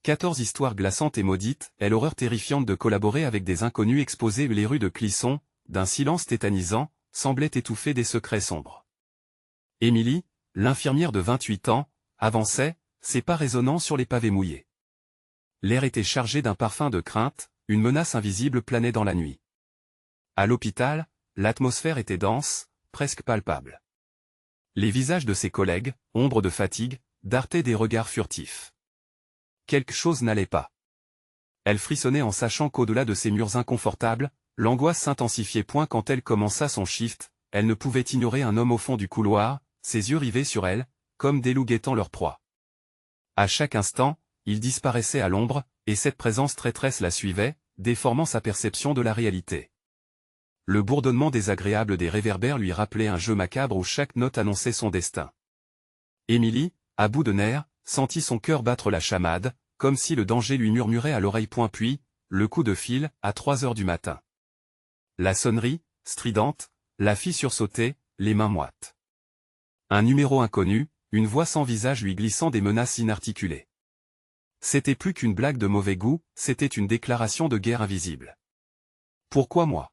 14 histoires glaçantes et maudites, et l'horreur terrifiante de collaborer avec des inconnus exposés les rues de Clisson, d'un silence tétanisant, semblait étouffer des secrets sombres. Émilie, l'infirmière de 28 ans, avançait, ses pas résonnant sur les pavés mouillés. L'air était chargé d'un parfum de crainte, une menace invisible planait dans la nuit. À l'hôpital, l'atmosphère était dense, presque palpable. Les visages de ses collègues, ombres de fatigue, dartaient des regards furtifs. Quelque chose n'allait pas. Elle frissonnait en sachant qu'au-delà de ces murs inconfortables, l'angoisse s'intensifiait point quand elle commença son shift, elle ne pouvait ignorer un homme au fond du couloir, ses yeux rivés sur elle, comme des loups guettant leur proie. À chaque instant, il disparaissait à l'ombre, et cette présence traîtresse la suivait, déformant sa perception de la réalité. Le bourdonnement désagréable des réverbères lui rappelait un jeu macabre où chaque note annonçait son destin. Émilie, à bout de nerfs, sentit son cœur battre la chamade, comme si le danger lui murmurait à l'oreille point puis, le coup de fil, à 3 heures du matin. La sonnerie, stridente, la fit sursauter, les mains moites. Un numéro inconnu, une voix sans visage lui glissant des menaces inarticulées. C'était plus qu'une blague de mauvais goût, c'était une déclaration de guerre invisible. Pourquoi moi?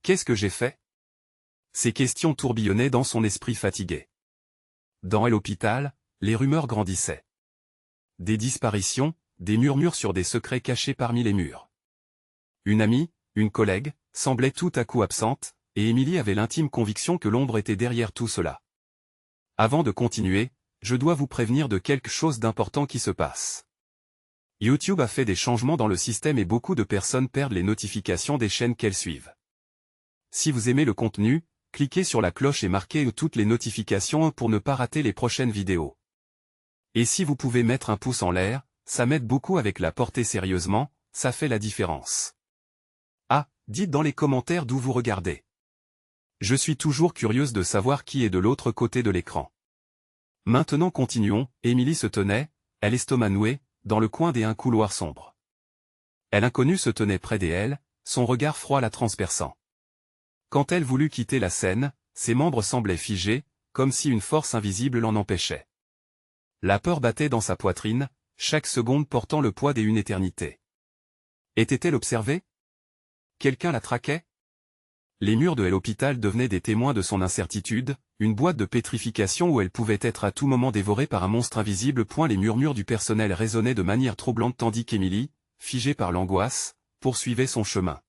Qu'est-ce que j'ai fait? Ces questions tourbillonnaient dans son esprit fatigué. Dans l'hôpital, les rumeurs grandissaient. Des disparitions, des murmures sur des secrets cachés parmi les murs. Une amie, une collègue, semblait tout à coup absente, et Émilie avait l'intime conviction que l'ombre était derrière tout cela. Avant de continuer, je dois vous prévenir de quelque chose d'important qui se passe. YouTube a fait des changements dans le système et beaucoup de personnes perdent les notifications des chaînes qu'elles suivent. Si vous aimez le contenu, cliquez sur la cloche et marquez toutes les notifications pour ne pas rater les prochaines vidéos. Et si vous pouvez mettre un pouce en l'air, ça m'aide beaucoup avec la portée sérieusement, ça fait la différence. Ah, dites dans les commentaires d'où vous regardez. Je suis toujours curieuse de savoir qui est de l'autre côté de l'écran. Maintenant continuons, Émilie se tenait, elle estomac noué, dans le coin d'un couloir sombre. L'inconnu se tenait près d'elle, son regard froid la transperçant. Quand elle voulut quitter la scène, ses membres semblaient figés, comme si une force invisible l'en empêchait. La peur battait dans sa poitrine, chaque seconde portant le poids d'une éternité. Était-elle observée? Quelqu'un la traquait? Les murs de l'hôpital devenaient des témoins de son incertitude, une boîte de pétrification où elle pouvait être à tout moment dévorée par un monstre invisible. Les murmures du personnel résonnaient de manière troublante tandis qu'Émilie, figée par l'angoisse, poursuivait son chemin.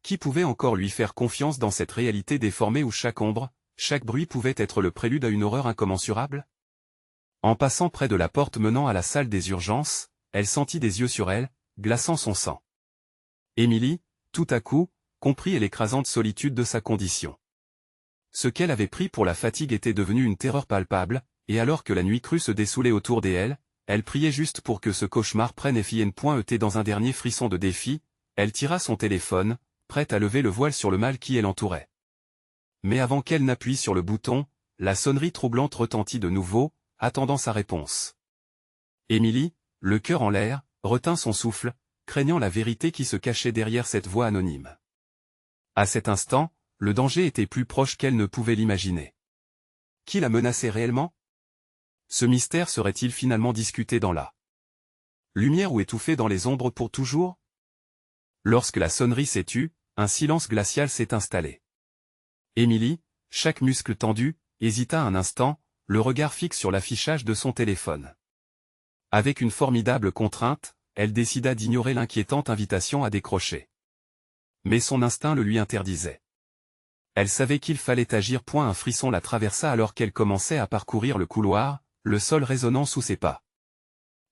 Qui pouvait encore lui faire confiance dans cette réalité déformée où chaque ombre, chaque bruit pouvait être le prélude à une horreur incommensurable? En passant près de la porte menant à la salle des urgences, elle sentit des yeux sur elle, glaçant son sang. Émilie, tout à coup, comprit l'écrasante solitude de sa condition. Ce qu'elle avait pris pour la fatigue était devenu une terreur palpable, et alors que la nuit crue se dessoulait autour d'elle, elle priait juste pour que ce cauchemar prenne fin. Dans un dernier frisson de défi, elle tira son téléphone, prête à lever le voile sur le mal qui l'entourait. Mais avant qu'elle n'appuie sur le bouton, la sonnerie troublante retentit de nouveau, attendant sa réponse. Émilie, le cœur en l'air, retint son souffle, craignant la vérité qui se cachait derrière cette voix anonyme. À cet instant, le danger était plus proche qu'elle ne pouvait l'imaginer. Qui la menaçait réellement? Ce mystère serait-il finalement discuté dans la lumière ou étouffé dans les ombres pour toujours? Lorsque la sonnerie s'est tue, un silence glacial s'est installé. Émilie, chaque muscle tendu, hésita un instant, le regard fixe sur l'affichage de son téléphone. Avec une formidable contrainte, elle décida d'ignorer l'inquiétante invitation à décrocher. Mais son instinct le lui interdisait. Elle savait qu'il fallait agir. Un frisson la traversa alors qu'elle commençait à parcourir le couloir, le sol résonnant sous ses pas.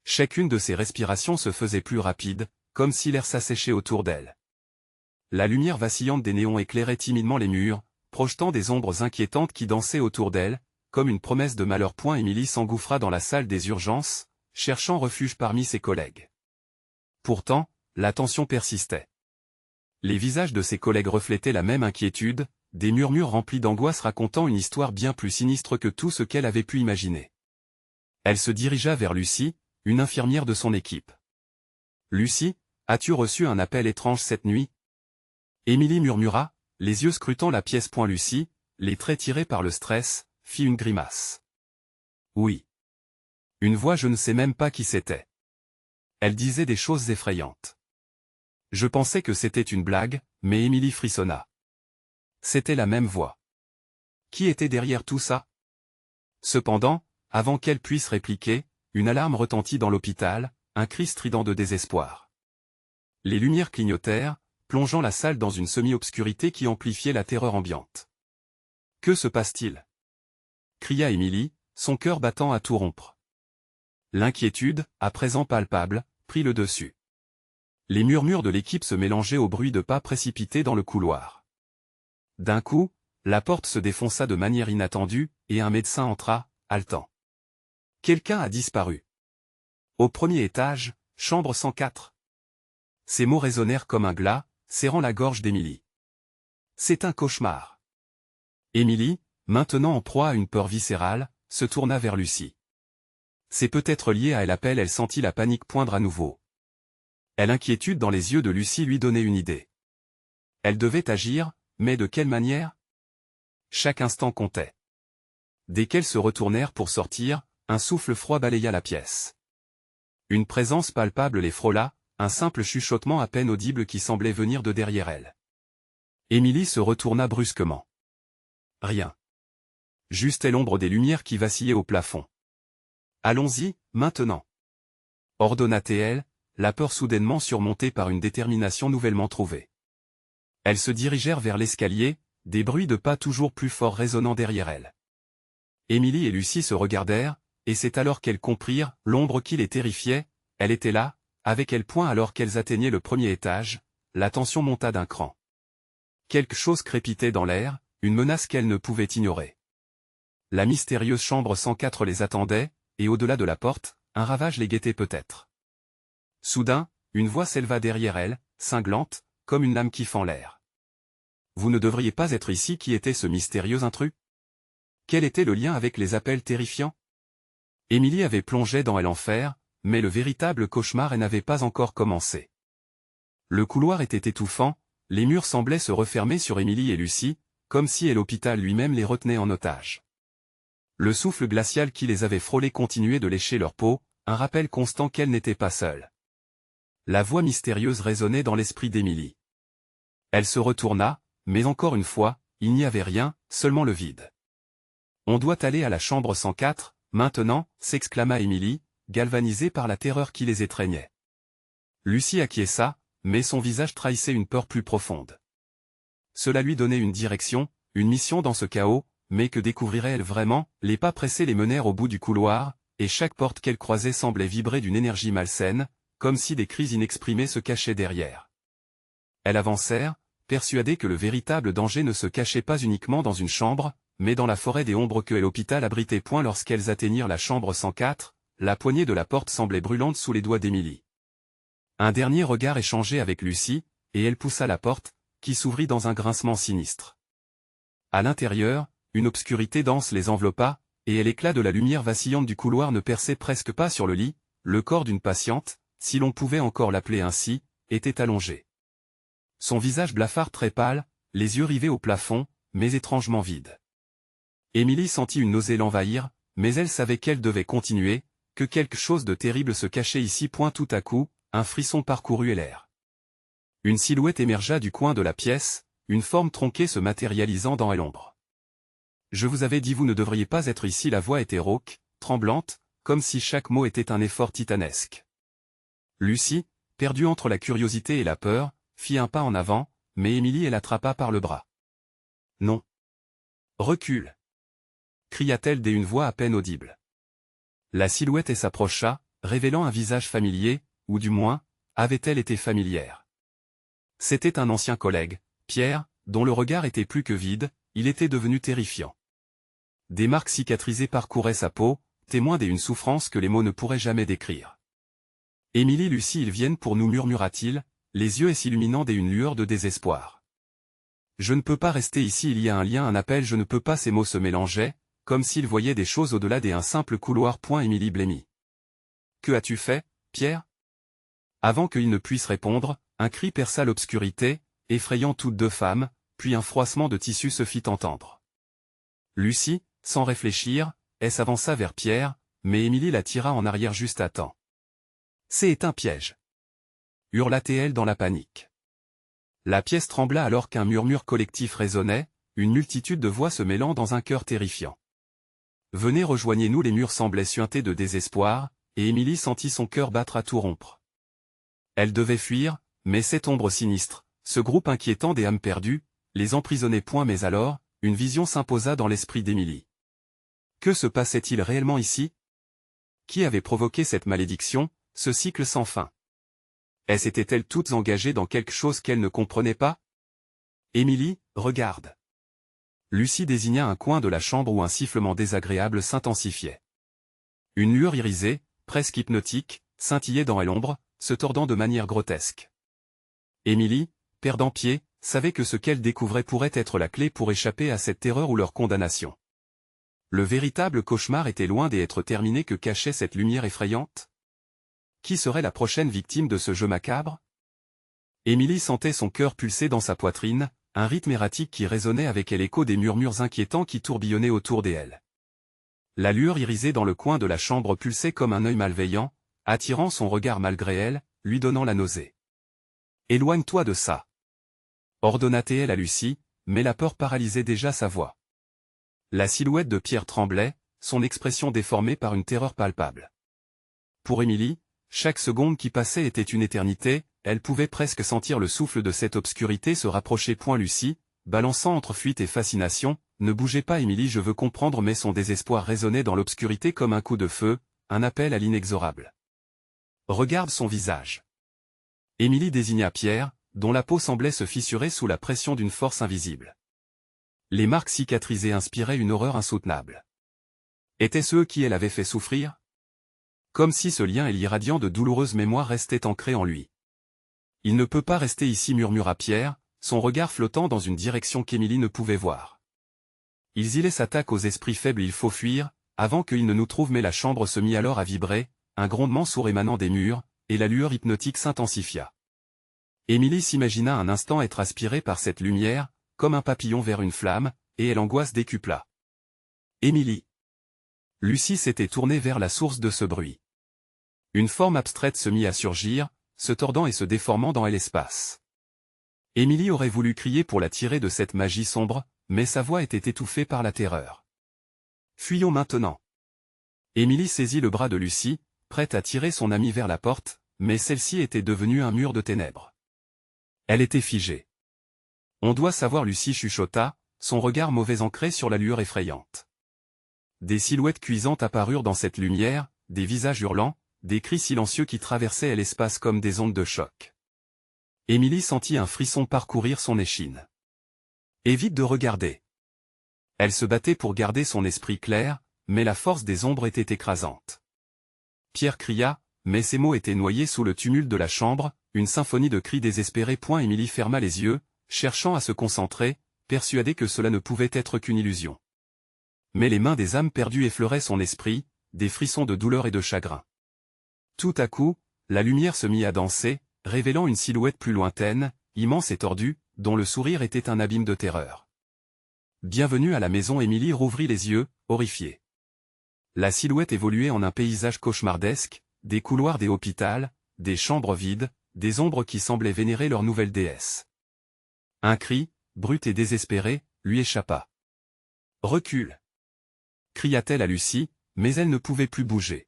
Chacune de ses respirations se faisait plus rapide, comme si l'air s'asséchait autour d'elle. La lumière vacillante des néons éclairait timidement les murs, projetant des ombres inquiétantes qui dansaient autour d'elle, comme une promesse de malheur. Émilie s'engouffra dans la salle des urgences, cherchant refuge parmi ses collègues. Pourtant, la tension persistait. Les visages de ses collègues reflétaient la même inquiétude, des murmures remplis d'angoisse racontant une histoire bien plus sinistre que tout ce qu'elle avait pu imaginer. Elle se dirigea vers Lucie, une infirmière de son équipe. « Lucie, as-tu reçu un appel étrange cette nuit ?» Émilie murmura, les yeux scrutant la pièce. Lucie, les traits tirés par le stress, fit une grimace. « Oui. » Une voix, je ne sais même pas qui c'était. Elle disait des choses effrayantes. Je pensais que c'était une blague, mais Émilie frissonna. C'était la même voix. Qui était derrière tout ça? Cependant, avant qu'elle puisse répliquer, une alarme retentit dans l'hôpital, un cri strident de désespoir. Les lumières clignotèrent, plongeant la salle dans une semi-obscurité qui amplifiait la terreur ambiante. Que se passe-t-il? Cria Émilie, son cœur battant à tout rompre. L'inquiétude, à présent palpable, prit le dessus. Les murmures de l'équipe se mélangeaient au bruit de pas précipités dans le couloir. D'un coup, la porte se défonça de manière inattendue, et un médecin entra, haletant. Quelqu'un a disparu. Au premier étage, chambre 104. Ces mots résonnèrent comme un glas, serrant la gorge d'Émilie. C'est un cauchemar. Émilie, maintenant en proie à une peur viscérale, se tourna vers Lucie. C'est peut-être lié à elle sentit la panique poindre à nouveau. L'inquiétude dans les yeux de Lucie lui donnait une idée. Elle devait agir, mais de quelle manière? Chaque instant comptait. Dès qu'elles se retournèrent pour sortir, un souffle froid balaya la pièce. Une présence palpable les frôla, un simple chuchotement à peine audible qui semblait venir de derrière elle. Émilie se retourna brusquement. Rien. Juste l'ombre des lumières qui vacillaient au plafond. Allons-y, maintenant. Ordonna-t-elle, la peur soudainement surmontée par une détermination nouvellement trouvée. Elles se dirigèrent vers l'escalier, des bruits de pas toujours plus forts résonnant derrière elles. Émilie et Lucie se regardèrent, et c'est alors qu'elles comprirent l'ombre qui les terrifiait. Elle était là, avec elle point alors qu'elles atteignaient le premier étage, la tension monta d'un cran. Quelque chose crépitait dans l'air, une menace qu'elles ne pouvaient ignorer. La mystérieuse chambre 104 les attendait, et au-delà de la porte, un ravage les guettait peut-être. Soudain, une voix s'éleva derrière elles, cinglante, comme une lame qui fend l'air. Vous ne devriez pas être ici. Qui était ce mystérieux intrus? Quel était le lien avec les appels terrifiants? Émilie avait plongé dans l'enfer, mais le véritable cauchemar n'avait pas encore commencé. Le couloir était étouffant, les murs semblaient se refermer sur Émilie et Lucie, comme si l'hôpital lui-même les retenait en otage. Le souffle glacial qui les avait frôlés continuait de lécher leur peau, un rappel constant qu'elle n'était pas seule. La voix mystérieuse résonnait dans l'esprit d'Émilie. Elle se retourna, mais encore une fois, il n'y avait rien, seulement le vide. On doit aller à la chambre 104, maintenant, s'exclama Émilie, galvanisée par la terreur qui les étreignait. Lucie acquiesça, mais son visage trahissait une peur plus profonde. Cela lui donnait une direction, une mission dans ce chaos, mais que découvrirait-elle vraiment? Les pas pressés les menèrent au bout du couloir, et chaque porte qu'elle croisait semblait vibrer d'une énergie malsaine, comme si des cris inexprimés se cachaient derrière. Elles avancèrent, persuadées que le véritable danger ne se cachait pas uniquement dans une chambre, mais dans la forêt des ombres que l'hôpital abritait point. Lorsqu'elles atteignirent la chambre 104, la poignée de la porte semblait brûlante sous les doigts d'Émilie. Un dernier regard échangé avec Lucie, et elle poussa la porte, qui s'ouvrit dans un grincement sinistre. À l'intérieur, une obscurité dense les enveloppa, et l'éclat de la lumière vacillante du couloir ne perçait presque pas sur le lit. Le corps d'une patiente, si l'on pouvait encore l'appeler ainsi, était allongé. Son visage blafard très pâle, les yeux rivés au plafond, mais étrangement vide. Émilie sentit une nausée l'envahir, mais elle savait qu'elle devait continuer, que quelque chose de terrible se cachait ici. Tout à coup, un frisson parcourut l'air. Une silhouette émergea du coin de la pièce, une forme tronquée se matérialisant dans l'ombre. Je vous avais dit vous ne devriez pas être ici. La voix était rauque, tremblante, comme si chaque mot était un effort titanesque. Lucie, perdue entre la curiosité et la peur, fit un pas en avant, mais Émilie l'attrapa par le bras. Non. Recule. Cria-t-elle d'une voix à peine audible. La silhouette s'approcha, révélant un visage familier, ou du moins, avait-elle été familière. C'était un ancien collègue, Pierre, dont le regard était plus que vide, il était devenu terrifiant. Des marques cicatrisées parcouraient sa peau, témoins d'une souffrance que les mots ne pourraient jamais décrire. Émilie, Lucie, ils viennent pour nous, murmura-t-il, les yeux s'illuminant d'une lueur de désespoir. Je ne peux pas rester ici, il y a un lien, un appel, je ne peux pas. Ces mots se mélangeaient, comme s'il voyait des choses au-delà d'un simple couloir. Émilie blêmit. Que as-tu fait, Pierre? Avant qu'il ne puisse répondre, un cri perça l'obscurité, effrayant toutes deux femmes, puis un froissement de tissu se fit entendre. Lucie, sans réfléchir, s'avança vers Pierre, mais Émilie la tira en arrière juste à temps. C'est un piège. Hurla-t-elle dans la panique. La pièce trembla alors qu'un murmure collectif résonnait, une multitude de voix se mêlant dans un chœur terrifiant. Venez rejoignez-nous, les murs semblaient suinter de désespoir, et Émilie sentit son cœur battre à tout rompre. Elle devait fuir, mais cette ombre sinistre, ce groupe inquiétant des âmes perdues, les emprisonnait point. Mais alors, une vision s'imposa dans l'esprit d'Émilie. Que se passait-il réellement ici? Qui avait provoqué cette malédiction, ce cycle sans fin? Étaient-elles toutes engagées dans quelque chose qu'elle ne comprenait pas? Émilie, regarde. Lucie désigna un coin de la chambre où un sifflement désagréable s'intensifiait. Une lueur irisée, presque hypnotique, scintillait dans l'ombre, se tordant de manière grotesque. Émilie, perdant pied, savait que ce qu'elle découvrait pourrait être la clé pour échapper à cette terreur ou leur condamnation. Le véritable cauchemar était loin d'être terminé. Que cachait cette lumière effrayante? Qui serait la prochaine victime de ce jeu macabre? Émilie sentait son cœur pulser dans sa poitrine, un rythme erratique qui résonnait avec l'écho des murmures inquiétants qui tourbillonnaient autour d'elle. La lueur irisée dans le coin de la chambre pulsait comme un œil malveillant, attirant son regard malgré elle, lui donnant la nausée. « Éloigne-toi de ça !» ordonna-t-elle à Lucie, mais la peur paralysait déjà sa voix. La silhouette de Pierre tremblait, son expression déformée par une terreur palpable. Pour Émilie, chaque seconde qui passait était une éternité, elle pouvait presque sentir le souffle de cette obscurité se rapprocher. Lucie, balançant entre fuite et fascination, ne bougeait pas. Émilie, je veux comprendre, mais son désespoir résonnait dans l'obscurité comme un coup de feu, un appel à l'inexorable. Regarde son visage. Émilie désigna Pierre, dont la peau semblait se fissurer sous la pression d'une force invisible. Les marques cicatrisées inspiraient une horreur insoutenable. Étaient-ce eux qui elle avait fait souffrir? Comme si ce lien et l'irradiant de douloureuses mémoires restaient ancrés en lui. Il ne peut pas rester ici, murmura Pierre, son regard flottant dans une direction qu'Émilie ne pouvait voir. Ils s'attaquent aux esprits faibles, il faut fuir, avant qu'ils ne nous trouvent. Mais la chambre se mit alors à vibrer, un grondement sourd émanant des murs, et la lueur hypnotique s'intensifia. Émilie s'imagina un instant être aspirée par cette lumière, comme un papillon vers une flamme, et elle angoisse décupla. Émilie. Lucie s'était tournée vers la source de ce bruit. Une forme abstraite se mit à surgir, se tordant et se déformant dans l'espace. Émilie aurait voulu crier pour la tirer de cette magie sombre, mais sa voix était étouffée par la terreur. Fuyons maintenant. Émilie saisit le bras de Lucie, prête à tirer son amie vers la porte, mais celle-ci était devenue un mur de ténèbres. Elle était figée. On doit savoir, Lucie chuchota, son regard mauvais ancré sur la lueur effrayante. Des silhouettes cuisantes apparurent dans cette lumière, des visages hurlants, des cris silencieux qui traversaient l'espace comme des ondes de choc. Émilie sentit un frisson parcourir son échine. Évite de regarder. Elle se battait pour garder son esprit clair, mais la force des ombres était écrasante. Pierre cria, mais ses mots étaient noyés sous le tumulte de la chambre, une symphonie de cris désespérés. Émilie ferma les yeux, cherchant à se concentrer, persuadée que cela ne pouvait être qu'une illusion. Mais les mains des âmes perdues effleuraient son esprit, des frissons de douleur et de chagrin. Tout à coup, la lumière se mit à danser, révélant une silhouette plus lointaine, immense et tordue, dont le sourire était un abîme de terreur. Bienvenue à la maison. Émilie rouvrit les yeux, horrifiée. La silhouette évoluait en un paysage cauchemardesque, des couloirs des hôpitaux, des chambres vides, des ombres qui semblaient vénérer leur nouvelle déesse. Un cri, brut et désespéré, lui échappa. « Recule !» cria-t-elle à Lucie, mais elle ne pouvait plus bouger.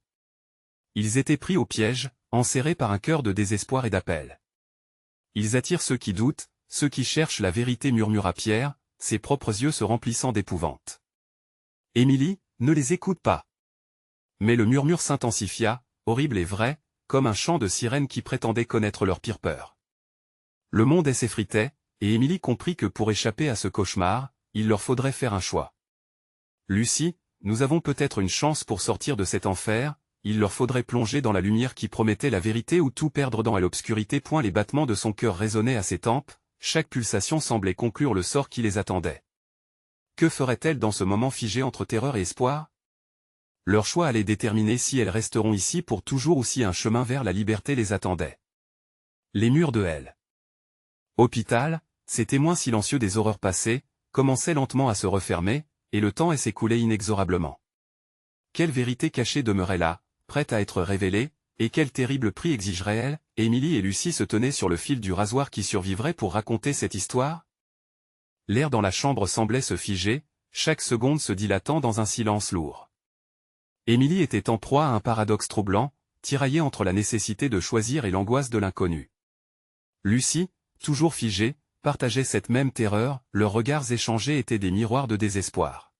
Ils étaient pris au piège, enserrés par un cœur de désespoir et d'appel. Ils attirent ceux qui doutent, ceux qui cherchent la vérité, murmura Pierre, ses propres yeux se remplissant d'épouvante. Émilie, ne les écoute pas. Mais le murmure s'intensifia, horrible et vrai, comme un chant de sirène qui prétendait connaître leur pire peur. Le monde s'effritait, et Émilie comprit que pour échapper à ce cauchemar, il leur faudrait faire un choix. Lucie, nous avons peut-être une chance pour sortir de cet enfer, il leur faudrait plonger dans la lumière qui promettait la vérité ou tout perdre dans l'obscurité. Les battements de son cœur résonnaient à ses tempes, chaque pulsation semblait conclure le sort qui les attendait. Que ferait-elle dans ce moment figé entre terreur et espoir? Leur choix allait déterminer si elles resteront ici pour toujours ou si un chemin vers la liberté les attendait. Les murs de L. Hôpital, ces témoins silencieux des horreurs passées, commençaient lentement à se refermer, et le temps s'écoulait inexorablement. Quelle vérité cachée demeurait là, prête à être révélée, Et quel terrible prix exigerait-elle? Émilie et Lucie se tenaient sur le fil du rasoir qui survivrait pour raconter cette histoire. L'air dans la chambre semblait se figer, chaque seconde se dilatant dans un silence lourd. Émilie était en proie à un paradoxe troublant, tiraillée entre la nécessité de choisir et l'angoisse de l'inconnu. Lucie, toujours figée, partageait cette même terreur, leurs regards échangés étaient des miroirs de désespoir.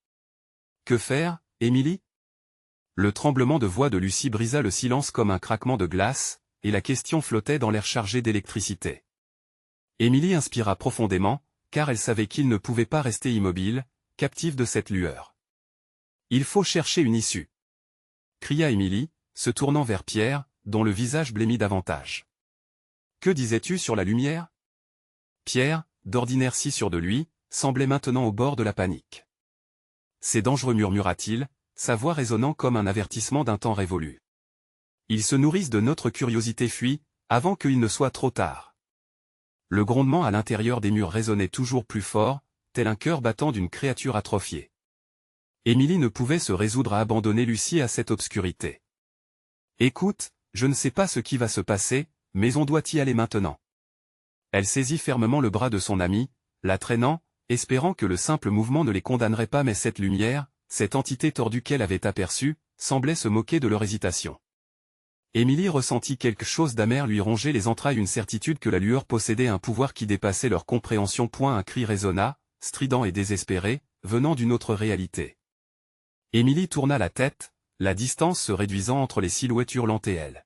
Que faire, Émilie? Le tremblement de voix de Lucie brisa le silence comme un craquement de glace, et la question flottait dans l'air chargé d'électricité. Émilie inspira profondément, car elle savait qu'il ne pouvait pas rester immobile, captive de cette lueur. Il faut chercher une issue, cria Émilie, se tournant vers Pierre, dont le visage blêmit davantage. Que disais-tu sur la lumière? Pierre, d'ordinaire si sûr de lui, semblait maintenant au bord de la panique. C'est dangereux, murmura-t-il, sa voix résonnant comme un avertissement d'un temps révolu. Ils se nourrissent de notre curiosité, fuit, avant qu'il ne soit trop tard. Le grondement à l'intérieur des murs résonnait toujours plus fort, tel un cœur battant d'une créature atrophiée. Émilie ne pouvait se résoudre à abandonner Lucie à cette obscurité. Écoute, je ne sais pas ce qui va se passer, mais on doit y aller maintenant. Elle saisit fermement le bras de son amie, la traînant, espérant que le simple mouvement ne les condamnerait pas, mais cette lumière, cette entité tordue qu'elle avait aperçue, semblait se moquer de leur hésitation. Émilie ressentit quelque chose d'amer lui ronger les entrailles, une certitude que la lueur possédait un pouvoir qui dépassait leur compréhension. Un cri résonna, strident et désespéré, venant d'une autre réalité. Émilie tourna la tête, la distance se réduisant entre les silhouettes hurlantes et elle.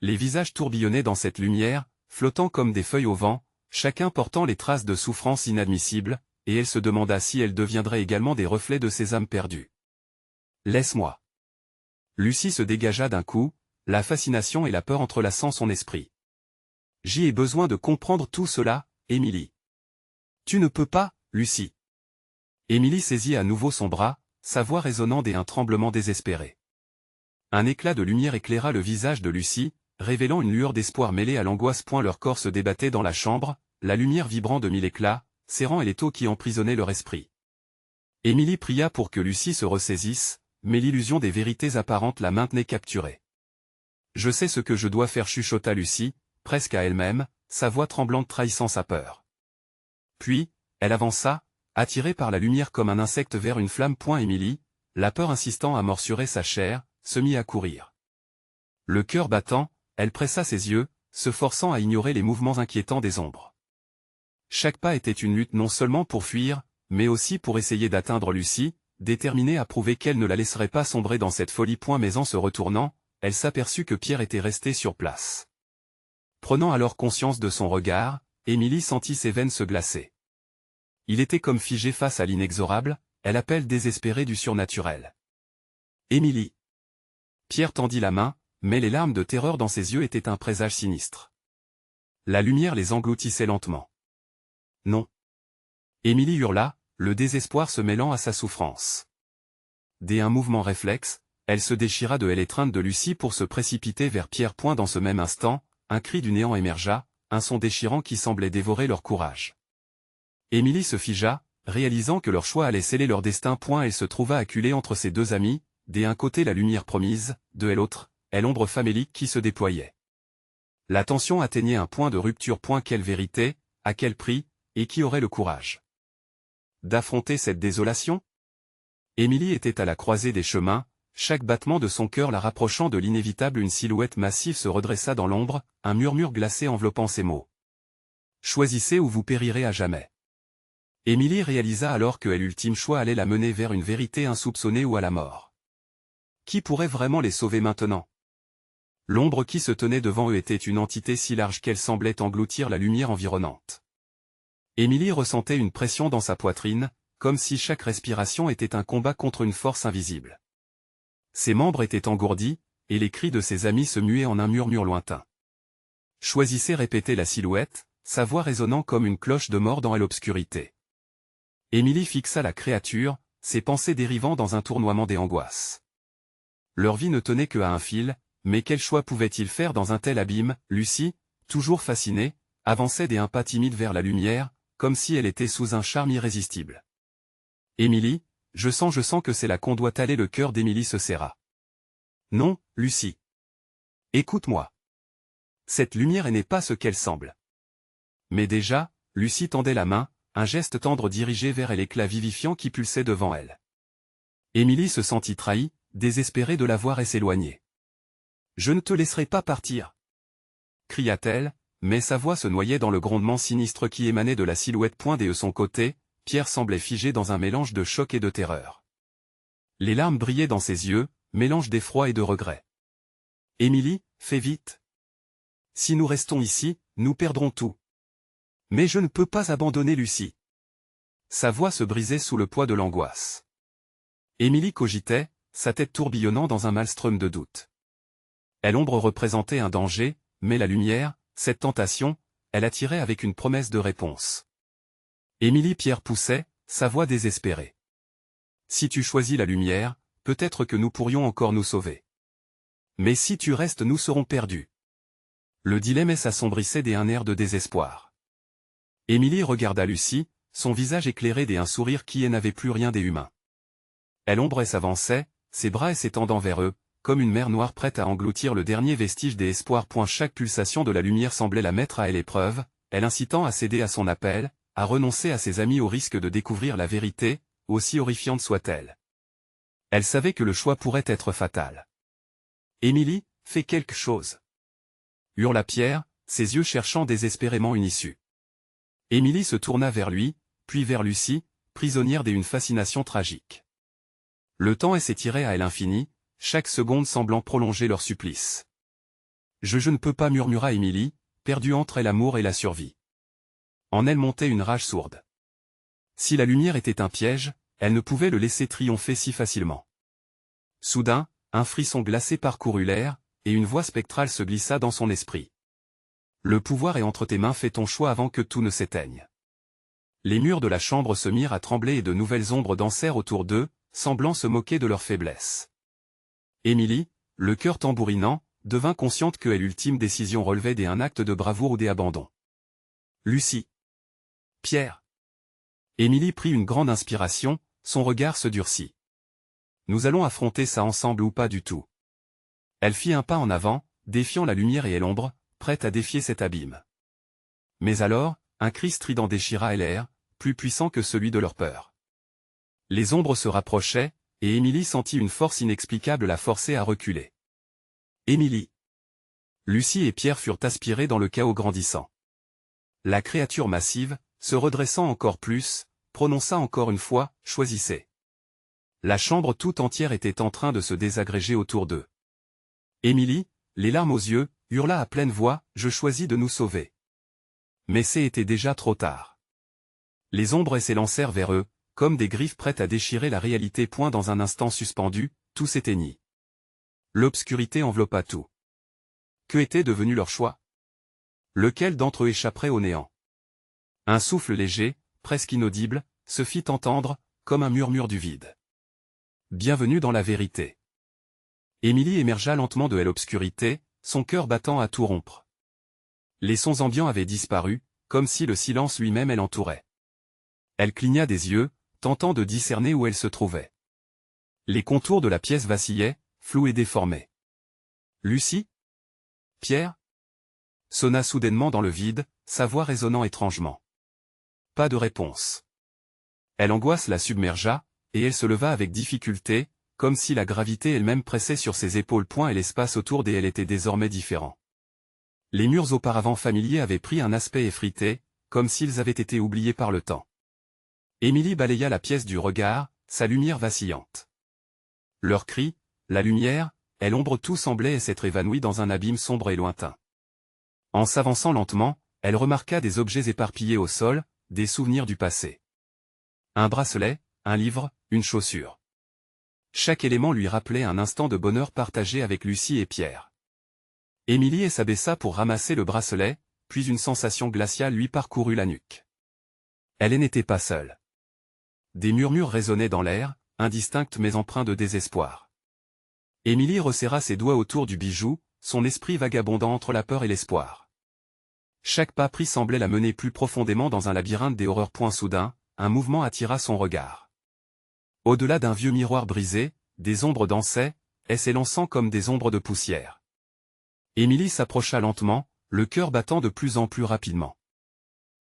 Les visages tourbillonnaient dans cette lumière, flottant comme des feuilles au vent, chacun portant les traces de souffrance inadmissibles, et elle se demanda si elles deviendraient également des reflets de ces âmes perdues. « Laisse-moi. » Lucie se dégagea d'un coup, la fascination et la peur entrelaçant son esprit. « J'y ai besoin de comprendre tout cela, Émilie. »« Tu ne peux pas, Lucie. » Émilie saisit à nouveau son bras, sa voix résonnant d'un tremblement désespéré. Un éclat de lumière éclaira le visage de Lucie, révélant une lueur d'espoir mêlée à l'angoisse. Leur corps se débattait dans la chambre, la lumière vibrant de mille éclats, serrant l'étau qui emprisonnait leur esprit. Émilie pria pour que Lucie se ressaisisse, mais l'illusion des vérités apparentes la maintenait capturée. « Je sais ce que je dois faire, chuchota Lucie, presque à elle-même, sa voix tremblante trahissant sa peur. Puis, elle avança, attirée par la lumière comme un insecte vers une flamme. Émilie, la peur insistant à morsurer sa chair, se mit à courir. Le cœur battant, elle pressa ses yeux, se forçant à ignorer les mouvements inquiétants des ombres. Chaque pas était une lutte non seulement pour fuir, mais aussi pour essayer d'atteindre Lucie, déterminée à prouver qu'elle ne la laisserait pas sombrer dans cette folie. Mais en se retournant, elle s'aperçut que Pierre était resté sur place. Prenant alors conscience de son regard, Émilie sentit ses veines se glacer. Il était comme figé face à l'inexorable, elle appelle désespérée du surnaturel. « Émilie !» Pierre tendit la main, mais les larmes de terreur dans ses yeux étaient un présage sinistre. La lumière les engloutissait lentement. « Non !» Émilie hurla, le désespoir se mêlant à sa souffrance. Dès un mouvement réflexe, elle se déchira de l'étreinte de Lucie pour se précipiter vers Pierre. Dans ce même instant, un cri du néant émergea, un son déchirant qui semblait dévorer leur courage. Émilie se figea, réalisant que leur choix allait sceller leur destin. Elle se trouva acculée entre ses deux amis, d'un côté la lumière promise, de l'autre, l'ombre famélique qui se déployait. La tension atteignait un point de rupture. Quelle vérité, à quel prix, et qui aurait le courage d'affronter cette désolation? Émilie était à la croisée des chemins, chaque battement de son cœur la rapprochant de l'inévitable. Une silhouette massive se redressa dans l'ombre, un murmure glacé enveloppant ses mots. « Choisissez ou vous périrez à jamais. » Émilie réalisa alors que l'ultime choix allait la mener vers une vérité insoupçonnée ou à la mort. Qui pourrait vraiment les sauver maintenant? L'ombre qui se tenait devant eux était une entité si large qu'elle semblait engloutir la lumière environnante. Émilie ressentait une pression dans sa poitrine, comme si chaque respiration était un combat contre une force invisible. Ses membres étaient engourdis, et les cris de ses amis se muaient en un murmure lointain. « Choisissez, répétait la silhouette, sa voix résonnant comme une cloche de mort dans l'obscurité. Émilie fixa la créature, ses pensées dérivant dans un tournoiement des angoisses. Leur vie ne tenait que à un fil, mais quel choix pouvait-il faire dans un tel abîme? Lucie, toujours fascinée, avançait d'un pas timide vers la lumière, comme si elle était sous un charme irrésistible. « Émilie, je sens que c'est là qu'on doit aller. » Le cœur d'Émilie se serra. « Non, Lucie. Écoute-moi. Cette lumière n'est pas ce qu'elle semble. Mais déjà, Lucie tendait la main, un geste tendre dirigé vers l'éclat vivifiant qui pulsait devant elle. Émilie se sentit trahie, désespérée de la voir et s'éloigner. « Je ne te laisserai pas partir !» cria-t-elle, mais sa voix se noyait dans le grondement sinistre qui émanait de la silhouette pointée de son côté. Pierre semblait figé dans un mélange de choc et de terreur. Les larmes brillaient dans ses yeux, mélange d'effroi et de regret. « Émilie, fais vite. Si nous restons ici, nous perdrons tout. Mais je ne peux pas abandonner Lucie. » Sa voix se brisait sous le poids de l'angoisse. Émilie cogitait, sa tête tourbillonnant dans un maelstrom de doute. L'ombre représentait un danger, mais la lumière, cette tentation, elle attirait avec une promesse de réponse. Émilie Pierre poussait, sa voix désespérée. « Si tu choisis la lumière, peut-être que nous pourrions encore nous sauver. Mais si tu restes, nous serons perdus. » Le dilemme s'assombrissait d'un air de désespoir. Émilie regarda Lucie, son visage éclairé d'un sourire qui n'avait plus rien d'humain. L'ombre s'avançait, ses bras s'étendant vers eux, comme une mer noire prête à engloutir le dernier vestige des espoirs. Chaque pulsation de la lumière semblait la mettre à l'épreuve, elle incitant à céder à son appel, à renoncer à ses amis au risque de découvrir la vérité, aussi horrifiante soit-elle. Elle savait que le choix pourrait être fatal. « Émilie, fais quelque chose !» hurla Pierre, ses yeux cherchant désespérément une issue. Émilie se tourna vers lui, puis vers Lucie, prisonnière d'une fascination tragique. Le temps s'étirait à l'infini, chaque seconde semblant prolonger leur supplice. « Je ne peux pas, murmura Émilie, perdue entre l'amour et la survie. En elle montait une rage sourde. Si la lumière était un piège, elle ne pouvait le laisser triompher si facilement. Soudain, un frisson glacé parcourut l'air, et une voix spectrale se glissa dans son esprit. « Le pouvoir est entre tes mains, fais ton choix avant que tout ne s'éteigne. » Les murs de la chambre se mirent à trembler et de nouvelles ombres dansèrent autour d'eux, semblant se moquer de leur faiblesse. Émilie, le cœur tambourinant, devint consciente que l'ultime décision relevait d'un acte de bravoure ou d'abandon. Lucie. Pierre. Émilie prit une grande inspiration, son regard se durcit. Nous allons affronter ça ensemble ou pas du tout. Elle fit un pas en avant, défiant la lumière et l'ombre, prête à défier cet abîme. Mais alors, un cri strident déchira l'air, plus puissant que celui de leur peur. Les ombres se rapprochaient, et Émilie sentit une force inexplicable la forcer à reculer. Émilie. Lucie et Pierre furent aspirés dans le chaos grandissant. La créature massive, se redressant encore plus, prononça encore une fois, « Choisissez ». La chambre tout entière était en train de se désagréger autour d'eux. Émilie, les larmes aux yeux, hurla à pleine voix, « Je choisis de nous sauver ». Mais c'était déjà trop tard. Les ombres s'élancèrent vers eux, comme des griffes prêtes à déchirer la réalité. Dans un instant suspendu, tout s'éteignit. L'obscurité enveloppa tout. Que était devenu leur choix? Lequel d'entre eux échapperait au néant? Un souffle léger, presque inaudible, se fit entendre, comme un murmure du vide. Bienvenue dans la vérité. Émilie émergea lentement de l'obscurité, son cœur battant à tout rompre. Les sons ambiants avaient disparu, comme si le silence lui-même l'entourait. Elle cligna des yeux, tentant de discerner où elle se trouvait. Les contours de la pièce vacillaient, flous et déformés. Lucie? Pierre? Sonna soudainement dans le vide, sa voix résonnant étrangement. Pas de réponse. L'angoisse la submergea, et elle se leva avec difficulté, comme si la gravité elle-même pressait sur ses épaules. Et l'espace autour d'elle était désormais différent. Les murs auparavant familiers avaient pris un aspect effrité, comme s'ils avaient été oubliés par le temps. Émilie balaya la pièce du regard, sa lumière vacillante. Leurs cris, la lumière, et l'ombre, tout semblait s'être évanoui dans un abîme sombre et lointain. En s'avançant lentement, elle remarqua des objets éparpillés au sol, des souvenirs du passé. Un bracelet, un livre, une chaussure. Chaque élément lui rappelait un instant de bonheur partagé avec Lucie et Pierre. Émilie s'abaissa pour ramasser le bracelet, puis une sensation glaciale lui parcourut la nuque. Elle n'était pas seule. Des murmures résonnaient dans l'air, indistincts mais empreints de désespoir. Émilie resserra ses doigts autour du bijou, son esprit vagabondant entre la peur et l'espoir. Chaque pas pris semblait la mener plus profondément dans un labyrinthe des horreurs. Soudain, un mouvement attira son regard. Au-delà d'un vieux miroir brisé, des ombres dansaient, s'élançant comme des ombres de poussière. Émilie s'approcha lentement, le cœur battant de plus en plus rapidement.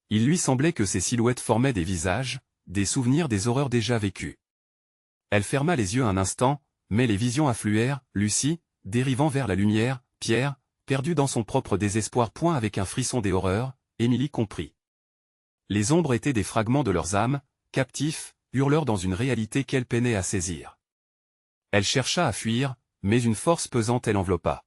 Il lui semblait que ces silhouettes formaient des visages, des souvenirs des horreurs déjà vécues. Elle ferma les yeux un instant, mais les visions affluèrent, Lucie, dérivant vers la lumière, Pierre, perdu dans son propre désespoir. Avec un frisson des horreurs, Émilie comprit. Les ombres étaient des fragments de leurs âmes, captifs, hurleurs dans une réalité qu'elle peinait à saisir. Elle chercha à fuir, mais une force pesante l'enveloppa.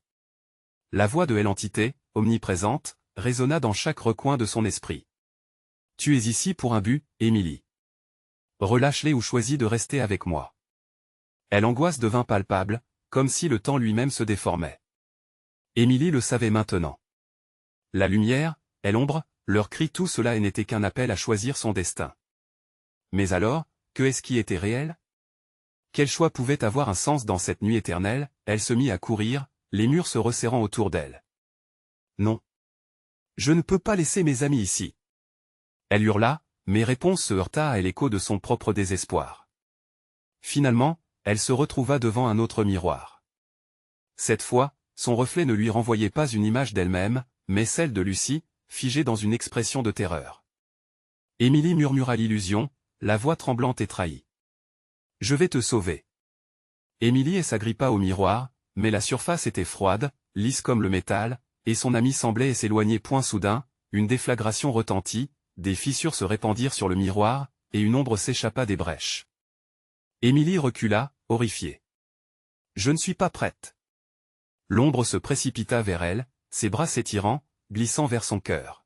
La voix de l'entité, omniprésente, résonna dans chaque recoin de son esprit. « Tu es ici pour un but, Émilie. Relâche-les ou choisis de rester avec moi. » L'angoisse devint palpable, comme si le temps lui-même se déformait. Émilie le savait maintenant. La lumière, et l'ombre, leur cri, tout cela n'était qu'un appel à choisir son destin. Mais alors, que est-ce qui était réel? Quel choix pouvait avoir un sens dans cette nuit éternelle? Elle se mit à courir, les murs se resserrant autour d'elle. Non. Je ne peux pas laisser mes amis ici. Elle hurla, mais réponse se heurta à l'écho de son propre désespoir. Finalement, elle se retrouva devant un autre miroir. Cette fois, son reflet ne lui renvoyait pas une image d'elle-même, mais celle de Lucie, figée dans une expression de terreur. Émilie murmura l'illusion, la voix tremblante et trahie. « Je vais te sauver. » Émilie s'agrippa au miroir, mais la surface était froide, lisse comme le métal, et son ami semblait s'éloigner. Soudain, une déflagration retentit, des fissures se répandirent sur le miroir, et une ombre s'échappa des brèches. Émilie recula, horrifiée. « Je ne suis pas prête. » L'ombre se précipita vers elle, ses bras s'étirant, glissant vers son cœur.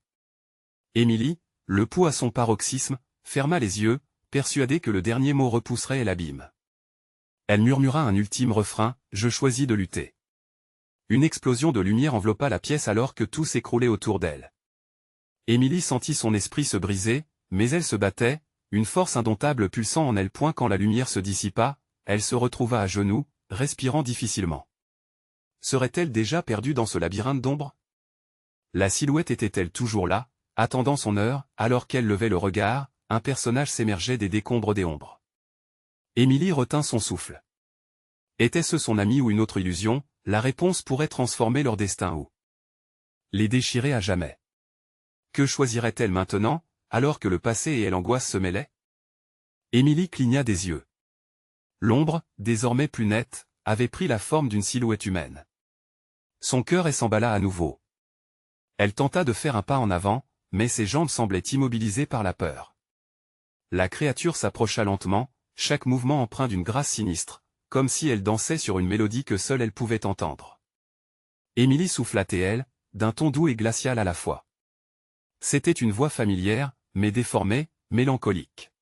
Émilie, le pouls à son paroxysme, ferma les yeux, persuadée que le dernier mot repousserait l'abîme. Elle murmura un ultime refrain, « Je choisis de lutter. » Une explosion de lumière enveloppa la pièce alors que tout s'écroulait autour d'elle. Émilie sentit son esprit se briser, mais elle se battait, une force indomptable pulsant en elle. Quand la lumière se dissipa, elle se retrouva à genoux, respirant difficilement. Serait-elle déjà perdue dans ce labyrinthe d'ombre? La silhouette était-elle toujours là, attendant son heure? Alors qu'elle levait le regard, un personnage s'émergeait des décombres des ombres. Émilie retint son souffle. Était-ce son ami ou une autre illusion? La réponse pourrait transformer leur destin ou les déchirer à jamais. Que choisirait-elle maintenant, alors que le passé et l'angoisse se mêlaient? Émilie cligna des yeux. L'ombre, désormais plus nette, avait pris la forme d'une silhouette humaine. Son cœur s'emballa à nouveau. Elle tenta de faire un pas en avant, mais ses jambes semblaient immobilisées par la peur. La créature s'approcha lentement, chaque mouvement empreint d'une grâce sinistre, comme si elle dansait sur une mélodie que seule elle pouvait entendre. Émilie souffla elle, d'un ton doux et glacial à la fois. C'était une voix familière, mais déformée, mélancolique.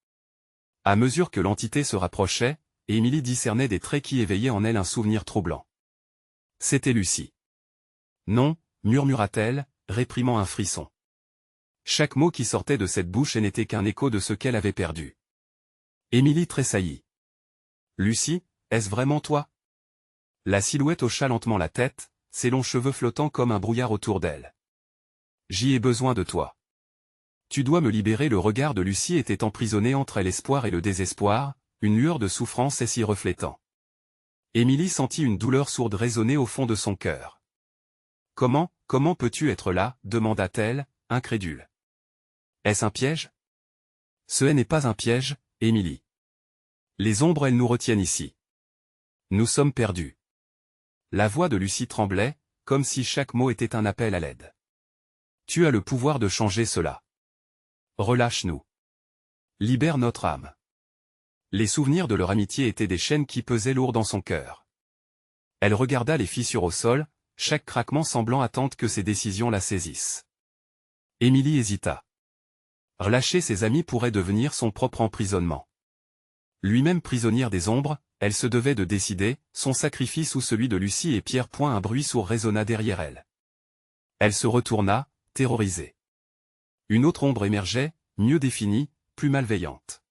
À mesure que l'entité se rapprochait, Émilie discernait des traits qui éveillaient en elle un souvenir troublant. C'était Lucie. Non, murmura-t-elle, réprimant un frisson. Chaque mot qui sortait de cette bouche n'était qu'un écho de ce qu'elle avait perdu. Émilie tressaillit. Lucie, est-ce vraiment toi? La silhouette hocha lentement la tête, ses longs cheveux flottant comme un brouillard autour d'elle. J'y ai besoin de toi. Tu dois me libérer. Le regard de Lucie était emprisonné entre l'espoir et le désespoir, une lueur de souffrance s'y reflétant. Émilie sentit une douleur sourde résonner au fond de son cœur. Comment peux-tu être là? Demanda-t-elle, incrédule. Est-ce un piège? Ce n'est pas un piège, Émilie. Les ombres nous retiennent ici. Nous sommes perdus. La voix de Lucie tremblait, comme si chaque mot était un appel à l'aide. Tu as le pouvoir de changer cela. Relâche-nous. Libère notre âme. Les souvenirs de leur amitié étaient des chaînes qui pesaient lourd dans son cœur. Elle regarda les fissures au sol, chaque craquement semblant attendre que ses décisions la saisissent. Émilie hésita. Relâcher ses amis pourrait devenir son propre emprisonnement. Lui-même prisonnière des ombres, elle se devait de décider, son sacrifice ou celui de Lucie et Pierre. Un bruit sourd résonna derrière elle. Elle se retourna, terrorisée. Une autre ombre émergeait, mieux définie, plus malveillante.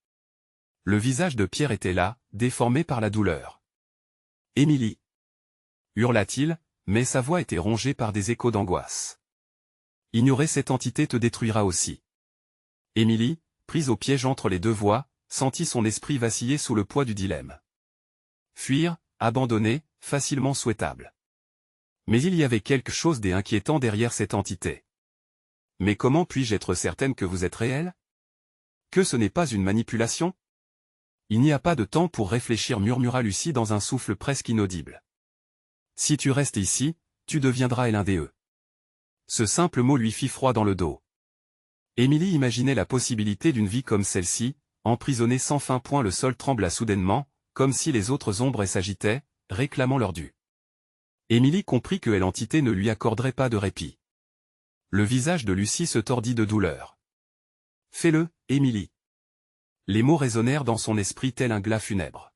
Le visage de Pierre était là, déformé par la douleur. « Émilie !» hurla-t-il, mais sa voix était rongée par des échos d'angoisse. « Ignorer cette entité te détruira aussi. » Émilie, prise au piège entre les deux voix, sentit son esprit vaciller sous le poids du dilemme. Fuir, abandonner, facilement souhaitable. Mais il y avait quelque chose d'inquiétant derrière cette entité. Mais comment puis-je être certaine que vous êtes réel? Que ce n'est pas une manipulation? Il n'y a pas de temps pour réfléchir, murmura Lucie dans un souffle presque inaudible. Si tu restes ici, tu deviendras l'un des eux. Ce simple mot lui fit froid dans le dos. Émilie imaginait la possibilité d'une vie comme celle-ci, emprisonnée sans fin. Le sol trembla soudainement, comme si les autres ombres s'agitaient, réclamant leur dû. Émilie comprit que l'entité ne lui accorderait pas de répit. Le visage de Lucie se tordit de douleur. « Fais-le, Émilie. » Les mots résonnèrent dans son esprit tel un glas funèbre.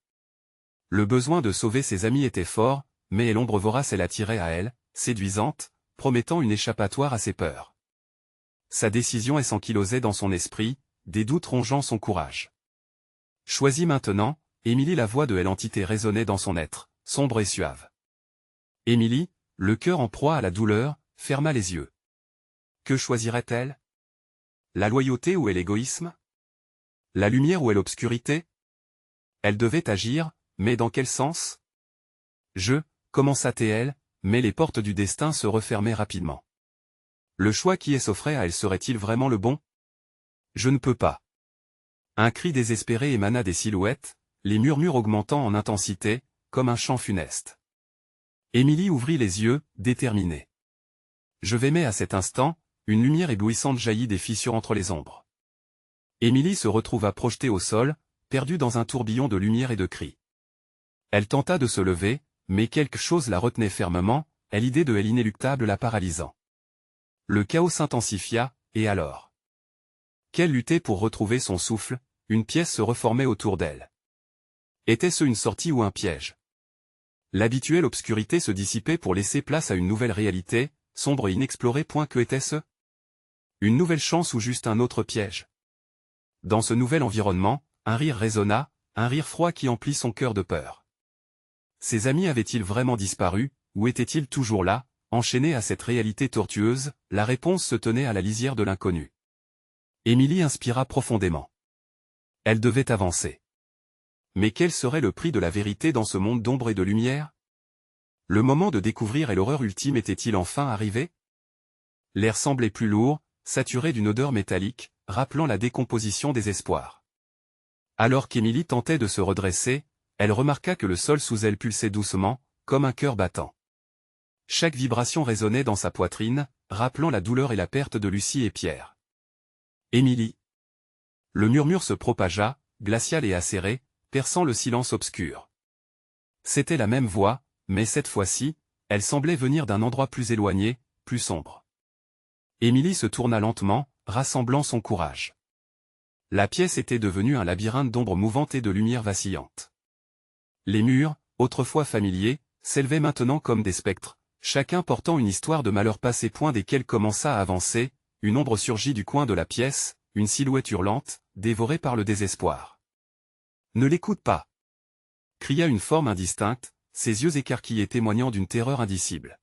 Le besoin de sauver ses amis était fort, mais l'ombre vorace l'attirait à elle, séduisante, promettant une échappatoire à ses peurs. Sa décision s'ankylosait dans son esprit, des doutes rongeant son courage. Choisis maintenant, Émilie. La voix de l'entité résonnait dans son être, sombre et suave. Émilie, le cœur en proie à la douleur, ferma les yeux. Que choisirait-elle? La loyauté ou l'égoïsme? La lumière ou l'obscurité? Elle devait agir, mais dans quel sens? Commença-t-elle, mais les portes du destin se refermaient rapidement. Le choix qui s'offrait à elle serait-il vraiment le bon? Je ne peux pas. Un cri désespéré émana des silhouettes, les murmures augmentant en intensité, comme un chant funeste. Émilie ouvrit les yeux, déterminée. Mais à cet instant, une lumière éblouissante jaillit des fissures entre les ombres. Émilie se retrouva projetée au sol, perdue dans un tourbillon de lumière et de cris. Elle tenta de se lever, mais quelque chose la retenait fermement, et l'idée de l'inéluctable la paralysant. Le chaos s'intensifia, et alors? Qu'elle luttait pour retrouver son souffle, une pièce se reformait autour d'elle. Était-ce une sortie ou un piège? L'habituelle obscurité se dissipait pour laisser place à une nouvelle réalité, sombre et inexplorée. Que était-ce? Une nouvelle chance ou juste un autre piège? Dans ce nouvel environnement, un rire résonna, un rire froid qui emplit son cœur de peur. Ses amis avaient-ils vraiment disparu, ou étaient-ils toujours là, enchaînés à cette réalité tortueuse? La réponse se tenait à la lisière de l'inconnu. Émilie inspira profondément. Elle devait avancer. Mais quel serait le prix de la vérité dans ce monde d'ombre et de lumière? Le moment de découvrir l'horreur ultime était-il enfin arrivé? L'air semblait plus lourd, saturé d'une odeur métallique, rappelant la décomposition des espoirs. Alors qu'Émilie tentait de se redresser, elle remarqua que le sol sous elle pulsait doucement, comme un cœur battant. Chaque vibration résonnait dans sa poitrine, rappelant la douleur et la perte de Lucie et Pierre. Émilie. Le murmure se propagea, glacial et acéré, perçant le silence obscur. C'était la même voix, mais cette fois-ci, elle semblait venir d'un endroit plus éloigné, plus sombre. Émilie se tourna lentement, rassemblant son courage. La pièce était devenue un labyrinthe d'ombres mouvantes et de lumières vacillantes. Les murs, autrefois familiers, s'élevaient maintenant comme des spectres, chacun portant une histoire de malheur passé. Dès qu'elle commença à avancer, une ombre surgit du coin de la pièce, une silhouette hurlante, dévorée par le désespoir. « Ne l'écoute pas !» cria une forme indistincte, ses yeux écarquillés témoignant d'une terreur indicible.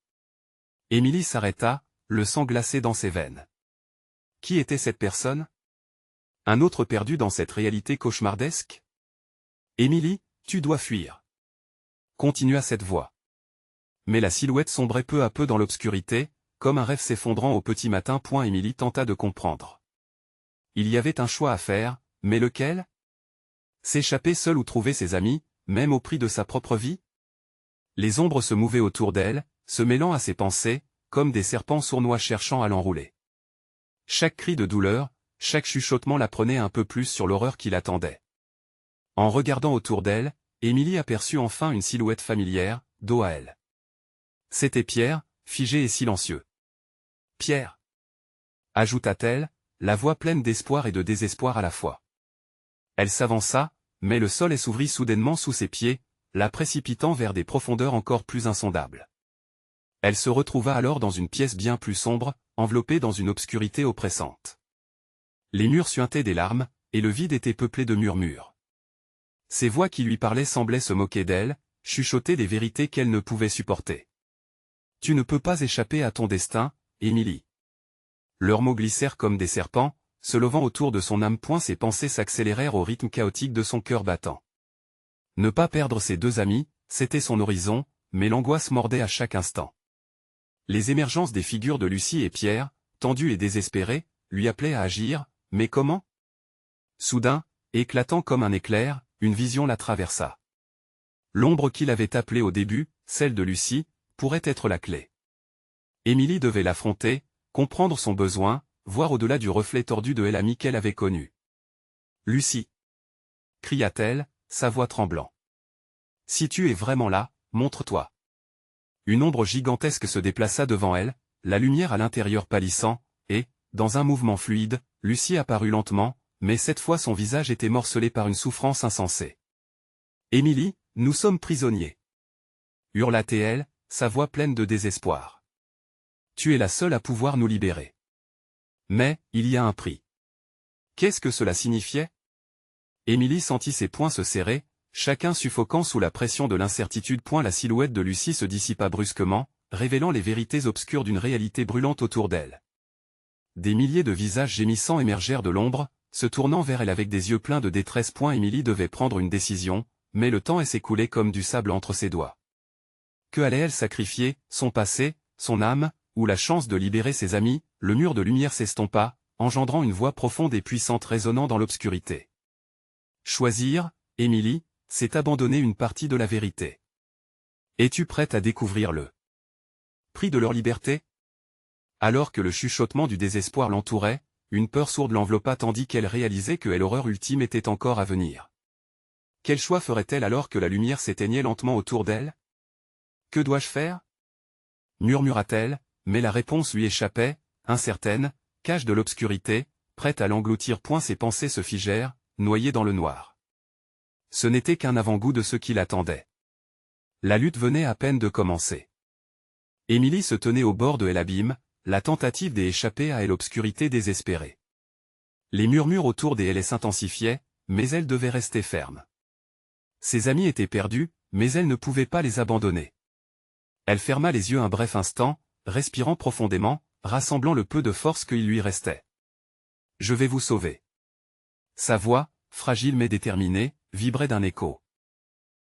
Émilie s'arrêta, le sang glacé dans ses veines. Qui était cette personne? Un autre perdu dans cette réalité cauchemardesque? Émilie, tu dois fuir. Continua cette voix. Mais la silhouette sombrait peu à peu dans l'obscurité, comme un rêve s'effondrant au petit matin. Émilie tenta de comprendre. Il y avait un choix à faire, mais lequel? S'échapper seule ou trouver ses amis, même au prix de sa propre vie? Les ombres se mouvaient autour d'elle, se mêlant à ses pensées, comme des serpents sournois cherchant à l'enrouler. Chaque cri de douleur, chaque chuchotement la prenait un peu plus sur l'horreur qui l'attendait. En regardant autour d'elle, Émilie aperçut enfin une silhouette familière, dos à elle. C'était Pierre, figé et silencieux. « Pierre !» ajouta-t-elle, la voix pleine d'espoir et de désespoir à la fois. Elle s'avança, mais le sol s'ouvrit soudainement sous ses pieds, la précipitant vers des profondeurs encore plus insondables. Elle se retrouva alors dans une pièce bien plus sombre, enveloppée dans une obscurité oppressante. Les murs suintaient des larmes, et le vide était peuplé de murmures. Ces voix qui lui parlaient semblaient se moquer d'elle, chuchoter des vérités qu'elle ne pouvait supporter. « Tu ne peux pas échapper à ton destin, Émilie. » Leurs mots glissèrent comme des serpents, se levant autour de son âme. Ses pensées s'accélérèrent au rythme chaotique de son cœur battant. Ne pas perdre ses deux amis, c'était son horizon, mais l'angoisse mordait à chaque instant. Les émergences des figures de Lucie et Pierre, tendues et désespérées, lui appelaient à agir, mais comment? Soudain, éclatant comme un éclair, une vision la traversa. L'ombre qu'il avait appelée au début, celle de Lucie, pourrait être la clé. Émilie devait l'affronter, comprendre son besoin, voir au-delà du reflet tordu de l'amie qu'elle avait connu. « Lucie !» cria-t-elle, sa voix tremblant. « Si tu es vraiment là, montre-toi. » Une ombre gigantesque se déplaça devant elle, la lumière à l'intérieur pâlissant, et, dans un mouvement fluide, Lucie apparut lentement, mais cette fois son visage était morcelé par une souffrance insensée. « Émilie, nous sommes prisonniers !» hurla-t-elle, sa voix pleine de désespoir. « Tu es la seule à pouvoir nous libérer. Mais, il y a un prix. » Qu'est-ce que cela signifiait? Émilie sentit ses poings se serrer, chacun suffoquant sous la pression de l'incertitude. La silhouette de Lucie se dissipa brusquement, révélant les vérités obscures d'une réalité brûlante autour d'elle. Des milliers de visages gémissants émergèrent de l'ombre, se tournant vers elle avec des yeux pleins de détresse. Émilie devait prendre une décision, mais le temps s'écoulait comme du sable entre ses doigts. Que allait-elle sacrifier, son passé, son âme, ou la chance de libérer ses amis? Le mur de lumière s'estompa, engendrant une voix profonde et puissante résonnant dans l'obscurité. Choisir, Émilie, c'est abandonner une partie de la vérité. Es-tu prête à découvrir le prix de leur liberté? Alors que le chuchotement du désespoir l'entourait, une peur sourde l'enveloppa tandis qu'elle réalisait que l'horreur ultime était encore à venir. Quel choix ferait-elle alors que la lumière s'éteignait lentement autour d'elle? Que dois-je faire? Murmura-t-elle, mais la réponse lui échappait, incertaine, cache de l'obscurité, prête à l'engloutir. Ses pensées se figèrent, noyées dans le noir. Ce n'était qu'un avant-goût de ce qui l'attendait. La lutte venait à peine de commencer. Émilie se tenait au bord de l'abîme, la tentative d'échapper à l'obscurité désespérée. Les murmures autour d'elle s'intensifiaient, mais elle devait rester ferme. Ses amis étaient perdus, mais elle ne pouvait pas les abandonner. Elle ferma les yeux un bref instant, respirant profondément, rassemblant le peu de force qu'il lui restait. « Je vais vous sauver. » Sa voix, fragile mais déterminée, vibrait d'un écho.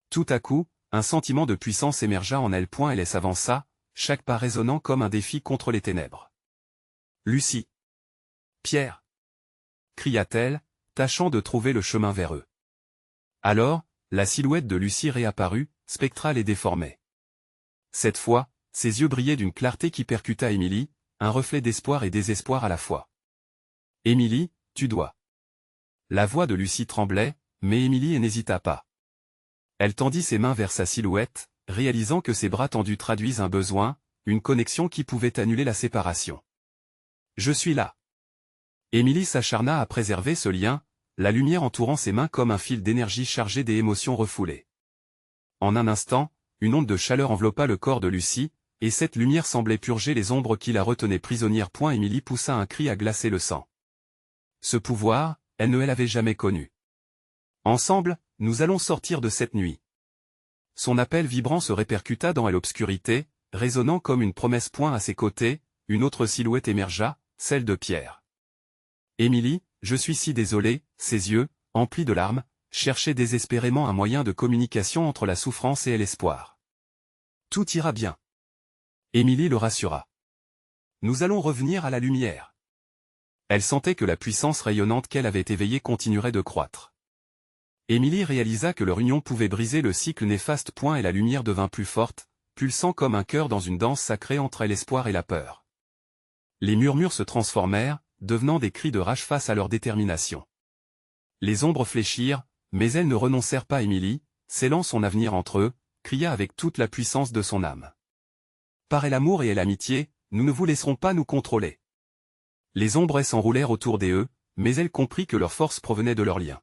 Tout à coup, un sentiment de puissance émergea en elle. Elle s'avança, chaque pas résonnant comme un défi contre les ténèbres. « Lucie! Pierre !» cria-t-elle, tâchant de trouver le chemin vers eux. Alors, la silhouette de Lucie réapparut, spectrale et déformée. Cette fois, ses yeux brillaient d'une clarté qui percuta Émilie, un reflet d'espoir et désespoir à la fois. « Émilie, tu dois. » La voix de Lucie tremblait, mais Émilie n'hésita pas. Elle tendit ses mains vers sa silhouette, réalisant que ses bras tendus traduisent un besoin, une connexion qui pouvait annuler la séparation. « Je suis là. » Émilie s'acharna à préserver ce lien, la lumière entourant ses mains comme un fil d'énergie chargé des émotions refoulées. En un instant, une onde de chaleur enveloppa le corps de Lucie, et cette lumière semblait purger les ombres qui la retenaient prisonnière. Émilie poussa un cri à glacer le sang. Ce pouvoir, elle ne l'avait jamais connu. Ensemble, nous allons sortir de cette nuit. Son appel vibrant se répercuta dans l'obscurité, résonnant comme une promesse. À ses côtés, une autre silhouette émergea, celle de Pierre. Émilie, je suis si désolée, ses yeux, emplis de larmes, cherchaient désespérément un moyen de communication entre la souffrance et l'espoir. Tout ira bien. Émilie le rassura. Nous allons revenir à la lumière. Elle sentait que la puissance rayonnante qu'elle avait éveillée continuerait de croître. Émilie réalisa que leur union pouvait briser le cycle néfaste. Et la lumière devint plus forte, pulsant comme un cœur dans une danse sacrée entre l'espoir et la peur. Les murmures se transformèrent, devenant des cris de rage face à leur détermination. Les ombres fléchirent, mais elles ne renoncèrent pas. Émilie, scellant son avenir entre eux, cria avec toute la puissance de son âme. Par l'amour et l'amitié, nous ne vous laisserons pas nous contrôler. Les ombres s'enroulèrent autour d'eux, mais elle comprit que leur force provenait de leur lien.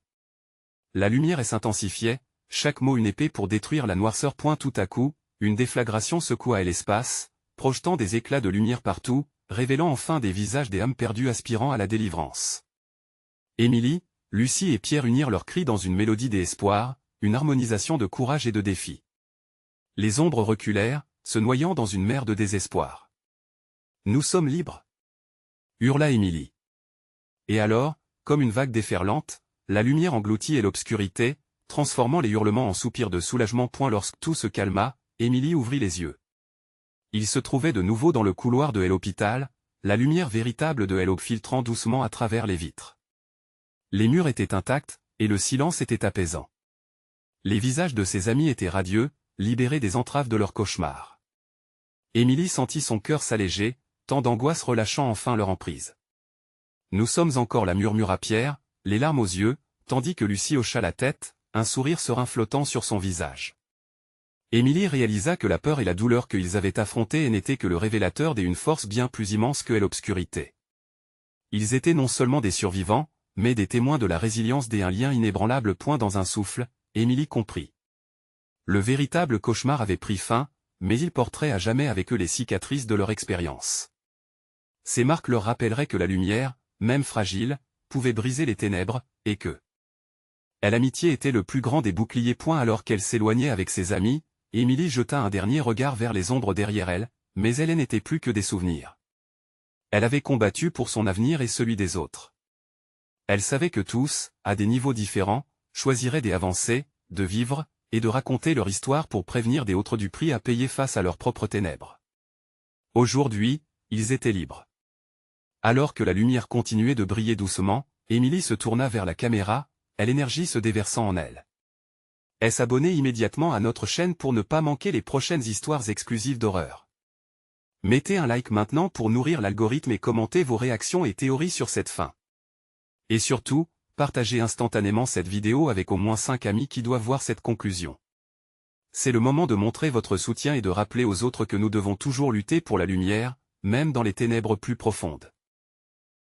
La lumière s'intensifiait, chaque mot une épée pour détruire la noirceur. Tout à coup, une déflagration secoua l'espace, projetant des éclats de lumière partout, révélant enfin des visages des âmes perdues aspirant à la délivrance. Émilie, Lucie et Pierre unirent leurs cris dans une mélodie d'espoir, une harmonisation de courage et de défi. Les ombres reculèrent, se noyant dans une mer de désespoir. « Nous sommes libres !» hurla Émilie. Et alors, comme une vague déferlante, la lumière engloutit l'obscurité, transformant les hurlements en soupirs de soulagement. Lorsque tout se calma, Émilie ouvrit les yeux. Il se trouvait de nouveau dans le couloir de l'hôpital, la lumière véritable de Hello filtrant doucement à travers les vitres. Les murs étaient intacts, et le silence était apaisant. Les visages de ses amis étaient radieux, libérés des entraves de leur cauchemar. Émilie sentit son cœur s'alléger, tant d'angoisse relâchant enfin leur emprise. Nous sommes encore là, murmura Pierre, les larmes aux yeux, tandis que Lucie hocha la tête, un sourire serein flottant sur son visage. Émilie réalisa que la peur et la douleur qu'ils avaient affrontées n'étaient que le révélateur d'une force bien plus immense que l'obscurité. Ils étaient non seulement des survivants, mais des témoins de la résilience d'un lien inébranlable. Point dans un souffle, Émilie comprit. Le véritable cauchemar avait pris fin, mais ils porteraient à jamais avec eux les cicatrices de leur expérience. Ces marques leur rappelleraient que la lumière, même fragile, pouvait briser les ténèbres, et que l'amitié était le plus grand des boucliers. Alors qu'elle s'éloignait avec ses amis, Émilie jeta un dernier regard vers les ombres derrière elle, mais elles n'étaient plus que des souvenirs. Elle avait combattu pour son avenir et celui des autres. Elle savait que tous, à des niveaux différents, choisiraient d'avancer, de vivre, et de raconter leur histoire pour prévenir des autres du prix à payer face à leurs propres ténèbres. Aujourd'hui, ils étaient libres. Alors que la lumière continuait de briller doucement, Émilie se tourna vers la caméra, l'énergie se déversant en elle. S'abonner immédiatement à notre chaîne pour ne pas manquer les prochaines histoires exclusives d'horreur. Mettez un like maintenant pour nourrir l'algorithme et commentez vos réactions et théories sur cette fin. Et surtout, partagez instantanément cette vidéo avec au moins 5 amis qui doivent voir cette conclusion. C'est le moment de montrer votre soutien et de rappeler aux autres que nous devons toujours lutter pour la lumière, même dans les ténèbres plus profondes.